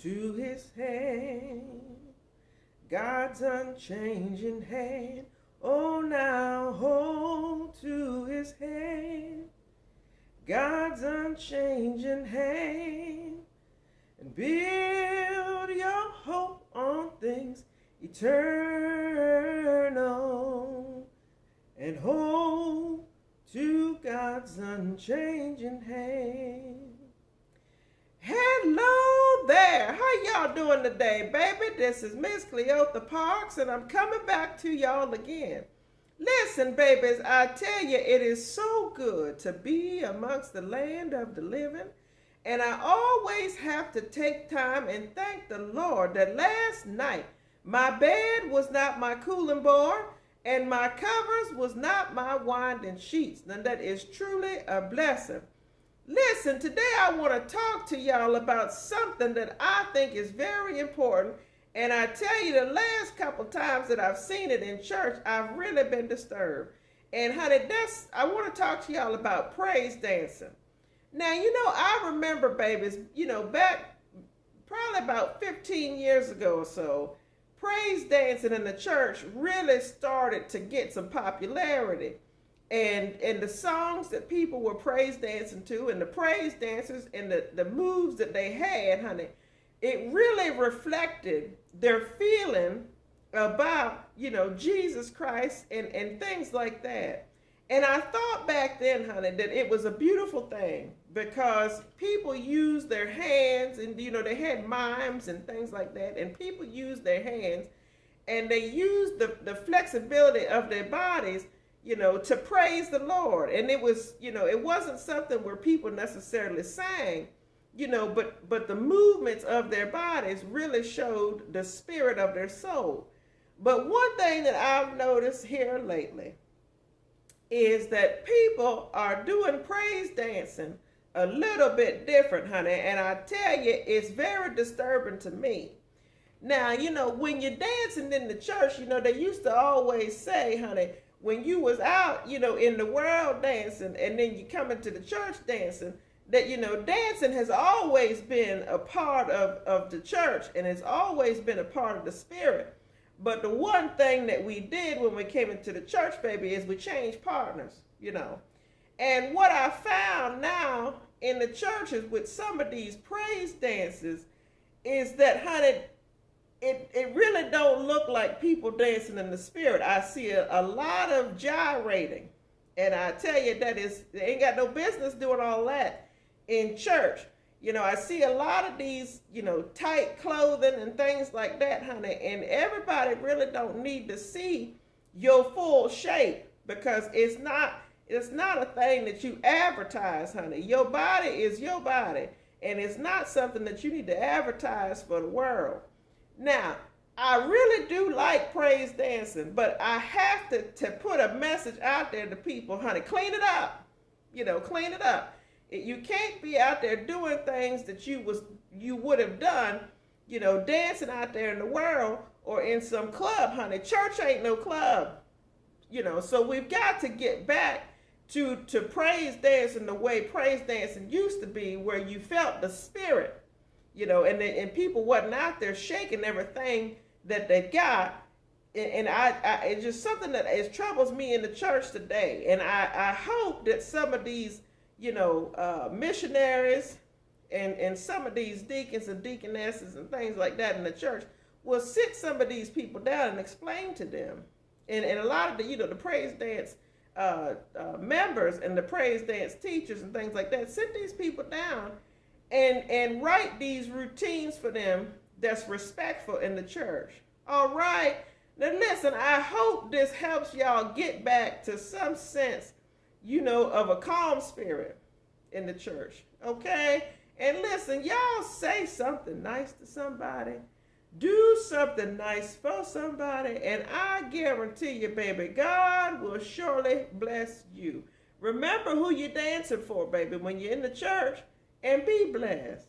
to his hand. God's unchanging hand. Oh, now hold to his hand. God's unchanging hand. And build your hope on things eternal. And hold to God's unchanging hand. Hello there. How y'all doing today, baby? This is Miss Cleotha Parks, and I'm coming back to y'all again. Listen, babies, I tell you, it is so good to be amongst the land of the living. And I always have to take time and thank the Lord that last night my bed was not my cooling board and my covers was not my winding sheets. Now that is truly a blessing. Listen, today I want to talk to y'all about something that I think is very important. And I tell you, the last couple times that I've seen it in church, I've really been disturbed. And honey, I want to talk to y'all about praise dancing. Now, I remember, babies, back probably about 15 years ago or so, praise dancing in the church really started to get some popularity. And the songs that people were praise dancing to and the praise dancers and the moves that they had, honey, it really reflected their feeling about, Jesus Christ and things like that. And I thought back then, honey, that it was a beautiful thing because people used their hands and, they had mimes and things like that. And people used their hands and they used the flexibility of their bodies, to praise the Lord. And it was, it wasn't something where people necessarily sang, but the movements of their bodies really showed the spirit of their soul. But one thing that I've noticed here lately is that people are doing praise dancing a little bit different, honey. And I tell you, it's very disturbing to me. Now, when you're dancing in the church, they used to always say, honey, when you was out, in the world dancing and then you come into the church dancing, that, dancing has always been a part of the church and it's always been a part of the spirit. But the one thing that we did when we came into the church, baby, is we changed partners, And what I found now in the churches with some of these praise dances is that, honey, it really don't look like people dancing in the spirit. I see a lot of gyrating. And I tell you, they ain't got no business doing all that in church. I see a lot of these, tight clothing and things like that, honey. And everybody really don't need to see your full shape because it's not a thing that you advertise, honey. Your body is your body. And it's not something that you need to advertise for the world. Now, I really do like praise dancing, but I have to put a message out there to people, honey, clean it up, clean it up. You can't be out there doing things that you would have done, dancing out there in the world or in some club, honey. Church ain't no club, so we've got to get back to praise dancing the way praise dancing used to be, where you felt the spirit. And people wasn't out there shaking everything that they got. And it's just something that it troubles me in the church today. And I hope that some of these, missionaries and some of these deacons and deaconesses and things like that in the church will sit some of these people down and explain to them. And a lot of the, the praise dance members and the praise dance teachers and things like that, sit these people down and write these routines for them that's respectful in the church. All right. Now listen, I hope this helps y'all get back to some sense, of a calm spirit in the church. Okay? And listen, y'all say something nice to somebody. Do something nice for somebody. And I guarantee you, baby, God will surely bless you. Remember who you're dancing for, baby, when you're in the church. And be blessed.